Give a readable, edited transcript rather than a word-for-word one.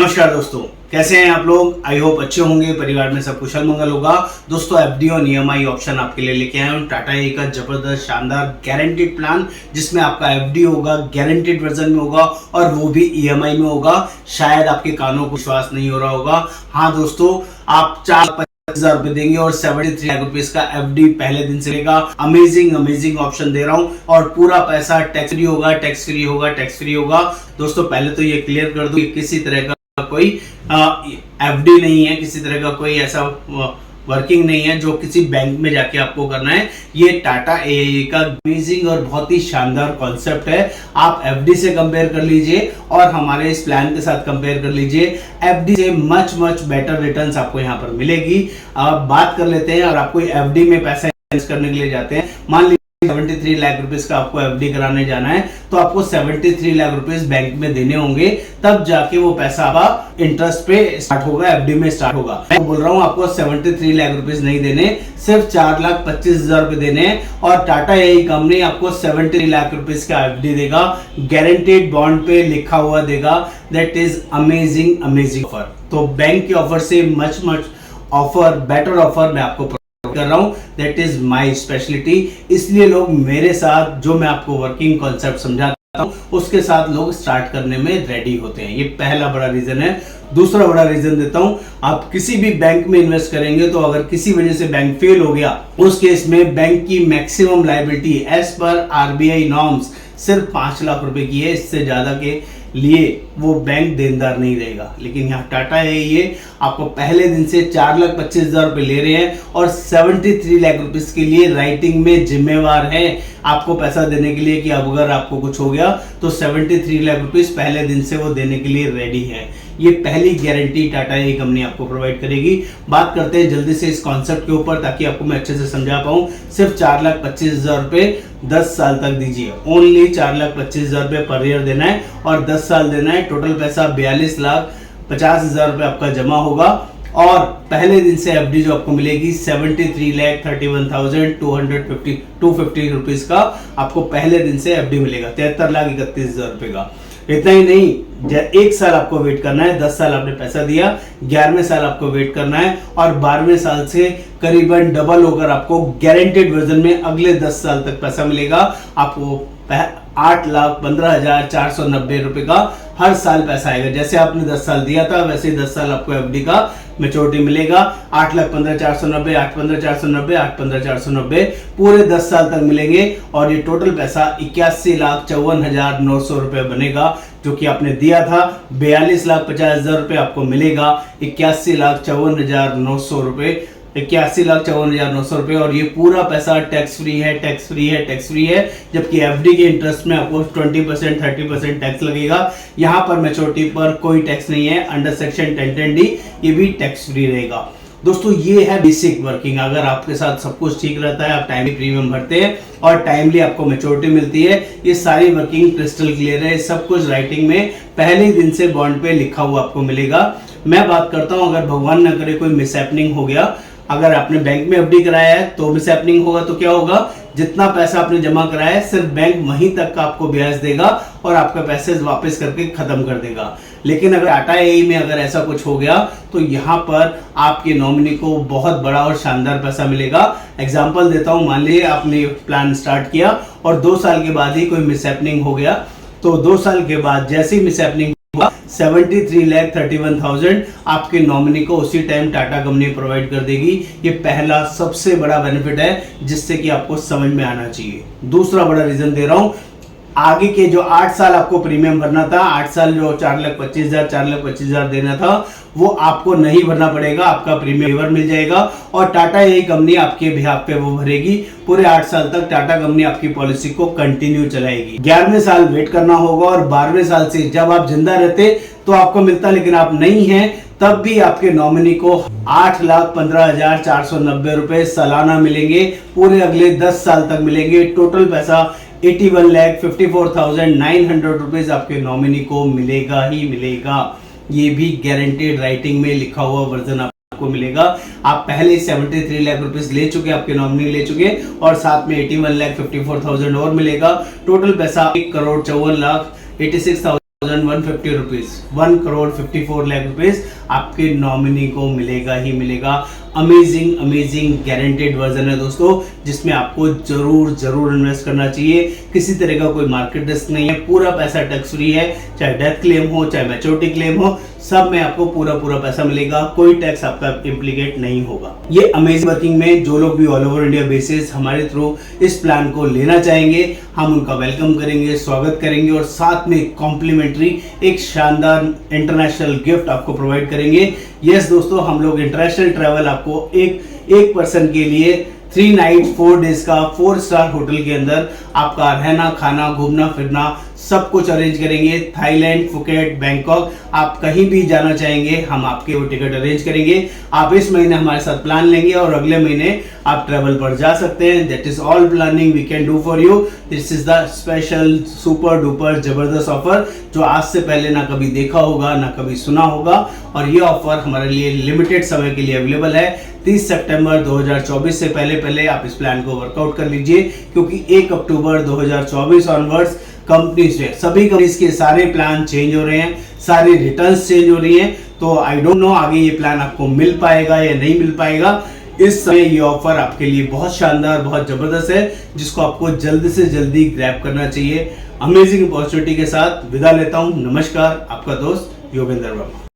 नमस्कार दोस्तों, कैसे हैं आप लोग। आई होप अच्छे होंगे, परिवार में सब कुशल मंगल होगा। दोस्तों एफडी और ईएमआई ऑप्शन आपके लिए लेके आए हूँ टाटा ए का जबरदस्त शानदार गारंटेड प्लान, जिसमें आपका एफडी होगा, गारंटेड वर्जन में होगा और वो भी ईएमआई में होगा। शायद आपके कानों को विश्वास नहीं हो रहा होगा। हाँ दोस्तों, आप 4,25,000 रुपए देंगे और 73 लाख रुपए का एफडी पहले दिन से लेगा। अमेजिंग ऑप्शन दे रहा हूं और पूरा पैसा टैक्स फ्री होगा, टैक्स फ्री होगा, टैक्स फ्री होगा। दोस्तों पहले तो ये क्लियर कर दूं, किसी तरह का कोई एफडी नहीं है, किसी तरह का कोई ऐसा वर्किंग नहीं है जो किसी बैंक में जाके आपको करना है। ये टाटा एआई का अमेजिंग और बहुत ही शानदार कॉन्सेप्ट है। आप एफडी से कंपेयर कर लीजिए और हमारे इस प्लान के साथ कंपेयर कर लीजिए। एफडी से मच बेटर रिटर्न्स आपको यहाँ पर मिलेगी। बात कर लेते हैं, और आपको एफडी में पैसा इन्वेस्ट करने के लिए जाते हैं, मान लीजिए 73 लाख रुपए का आपको एफडी कराने जाना है, तो आपको 73 लाख रुपए बैंक में देने होंगे, तब जाके वो पैसा आपका इंटरेस्ट पे स्टार्ट होगा, एफडी में स्टार्ट होगा। मैं बोल रहा हूँ आपको 73 लाख रुपए नहीं देने, सिर्फ 4,25,000 रुपए देने हैं और टाटा एआई कंपनी आपको 73 लाख रुपए का एफडी देगा, गारंटेड बॉन्ड पे लिखा हुआ देगा। That is amazing offer. तो बैंक के ऑफर से मच ऑफर, बेटर ऑफर मैं आपको कर रहा हूं। That is my speciality. इसलिए लोग मेरे साथ, जो मैं आपको वर्किंग कॉन्सेप्ट समझाता हूं, उसके साथ लोग स्टार्ट करने में रेडी होते हैं। ये पहला बड़ा रीजन है। दूसरा बड़ा रीजन देता हूं, आप किसी भी बैंक में इन्वेस्ट करेंगे तो अगर किसी वजह से बैंक फेल हो गया, उस केस में बैंक की maximum liability as per RBI norms सिर्फ 5 लाख रुपए की है। इससे ज्यादा के लिए वो बैंक देनदार नहीं रहेगा। लेकिन यहाँ टाटा है, ये आपको पहले दिन से 4,25,000 रुपए ले रहे हैं और 73 लाख रुपए के लिए राइटिंग में जिम्मेवार है आपको पैसा देने के लिए, कि अब अगर आपको कुछ हो गया तो 73 लाख रुपए पहले दिन से वो देने के लिए रेडी है। ये पहली गारंटी टाटा ए कंपनी आपको प्रोवाइड करेगी। बात करते हैं जल्दी से इस कॉन्सेप्ट के ऊपर, ताकि आपको मैं अच्छे से समझा पाऊं। सिर्फ 4,25,000 रुपए 10 साल तक दीजिए। ओनली 4,25,000 रुपए पर ईयर देना है और 10 साल देना है। टोटल पैसा 42,50,000 रुपए आपका जमा होगा और पहले दिन से एफडी जो आपको मिलेगी 73,31,250 रुपीज का आपको पहले दिन से एफडी मिलेगा। 73,31,000 रुपए का। इतना ही नहीं, एक साल आपको वेट करना है। 10 साल आपने पैसा दिया, 11वें साल आपको वेट करना है और 12वें साल से करीबन डबल होकर आपको गारंटेड वर्जन में अगले 10 साल तक पैसा मिलेगा। आपको 8,15,490 रुपए का हर साल पैसा आएगा। जैसे आपने 10 साल दिया था, वैसे 10 साल आपको एफडी का मेच्योरिटी मिलेगा। 8,15,490, 8,15,490, 8,15,490 पूरे 10 साल तक मिलेंगे और ये टोटल पैसा 81,54,900 रुपए बनेगा, जो कि आपने दिया था। 42,50,000 रुपए आपको मिलेगा। 81,54,900 रुपए, 81,54,900 रुपए। और ये पूरा पैसा टैक्स फ्री है, टैक्स फ्री है, टैक्स फ्री है। जबकि एफडी के इंटरेस्ट में आपको 20%, 30% टैक्स लगेगा। यहाँ पर मैच्योरिटी पर कोई टैक्स नहीं है। अंडर सेक्शन 1010D ये भी टैक्स फ्री रहेगा। दोस्तों ये है बेसिक वर्किंग। अगर आपके साथ सब कुछ ठीक रहता है, आप टाइमली प्रीमियम भरते हैं और टाइमली आपको मैच्योरिटी मिलती है, ये सारी वर्किंग क्रिस्टल क्लियर है। सब कुछ राइटिंग में पहले दिन से बॉन्ड पे लिखा हुआ आपको मिलेगा। मैं बात करता हूं, अगर भगवान न करे कोई मिसहैपनिंग हो गया, अगर आपने बैंक में एफडी कराया है तो मिसहैपनिंग होगा तो क्या होगा, जितना पैसा आपने जमा कराया है सिर्फ बैंक वहीं तक का आपको ब्याज देगा और आपका पैसे वापस करके खत्म कर देगा। लेकिन अगर टाटा एआई में अगर ऐसा कुछ हो गया तो यहाँ पर आपके नॉमिनी को बहुत बड़ा और शानदार पैसा मिलेगा। एग्जांपल देता हूँ, मान लीजिए आपने प्लान स्टार्ट किया और 2 साल के बाद ही कोई मिसहैपनिंग हो गया, तो 2 साल के बाद जैसे ही मिसहैपनिंग 73,31,000 आपके नॉमिनी को उसी टाइम टाटा कंपनी प्रोवाइड कर देगी। ये पहला सबसे बड़ा बेनिफिट है, जिससे कि आपको समझ में आना चाहिए। दूसरा बड़ा रीजन दे रहा हूं, आगे के जो 8 साल आपको प्रीमियम भरना था, 8 साल जो 4,25,000 देना था, वो आपको नहीं भरना पड़ेगा। आपका प्रीमियम वेवर मिल जाएगा और टाटा एआई कंपनी आपके बिहाफ पे वो भरेगी। पूरे 8 साल तक टाटा कंपनी आपकी पॉलिसी को कंटिन्यू चलाएगी। 11वें साल वेट करना होगा और 12वें साल से जब आप जिंदा रहते तो आपको मिलता, लेकिन आप नहीं हैं तब भी आपके नॉमिनी को 8,15,490 रुपए सालाना मिलेंगे। पूरे अगले 10 साल तक मिलेंगे। टोटल पैसा 81,54,900 रुपीज आपके नॉमिनी को मिलेगा ही मिलेगा। ये भी गारंटेड राइटिंग में लिखा हुआ वर्जन आपको मिलेगा। आप पहले 73 लाख रुपीस ले चुके, आपके नॉमिनी ले चुके और साथ में 81,54,000 और मिलेगा। टोटल पैसा 1,54,86,000 1,150 रुपीज, 1,54 रुपीज आपके नॉमिनी को मिलेगा ही मिलेगा। अमेजिंग गारंटेड वर्जन है दोस्तों, जिसमें आपको जरूर इन्वेस्ट करना चाहिए। किसी तरह का कोई मार्केट रिस्क नहीं है, पूरा पैसा टैक्स फ्री है। चाहे डेथ क्लेम हो, चाहे मैच्योरिटी क्लेम हो, सब में आपको पूरा पैसा मिलेगा, कोई टैक्स आपका इम्प्लीकेट नहीं होगा। ये अमेजिंग वर्किंग में जो लोग भी ऑल ओवर इंडिया बेसिस हमारे थ्रू इस प्लान को लेना चाहेंगे, हम उनका वेलकम करेंगे, स्वागत करेंगे और साथ में कॉम्प्लीमेंट्री एक शानदार इंटरनेशनल गिफ्ट आपको प्रोवाइड करेंगे। यस दोस्तों, हम लोग इंटरनेशनल ट्रैवल आपको एक पर्सन के लिए 3 नाइट 4 डेज का 4 स्टार होटल के अंदर आपका रहना, खाना, घूमना फिरना सब कुछ अरेंज करेंगे। थाईलैंड, फुकेट, बैंकॉक, आप कहीं भी जाना चाहेंगे हम आपके वो टिकट अरेंज करेंगे। आप इस महीने हमारे साथ प्लान लेंगे और अगले महीने आप ट्रेवल पर जा सकते हैं। That is all planning we can do for you. This is the special super duper जबरदस्त ऑफर जो आज से पहले ना कभी देखा होगा, ना कभी सुना होगा। और ये ऑफर हमारे लिए लिमिटेड समय के लिए अवेलेबल है। 30 सितंबर 2024 से पहले आप इस प्लान को वर्कआउट कर लीजिए, क्योंकि 1 अक्टूबर 2024 ऑनवर्ड्स कंपनी से सभी कंपनीज के सारे प्लान चेंज हो रहे हैं, सारी रिटर्न्स चेंज हो रही हैं। तो आई डोंट नो आगे ये प्लान आपको मिल पाएगा या नहीं मिल पाएगा। इस समय ये ऑफर आपके लिए बहुत शानदार, बहुत जबरदस्त है, जिसको आपको जल्दी से जल्दी ग्रैब करना चाहिए। अमेजिंग अपॉर्चुनिटी के साथ विदा लेता हूं। नमस्कार, आपका दोस्त योगेंद्र वर्मा।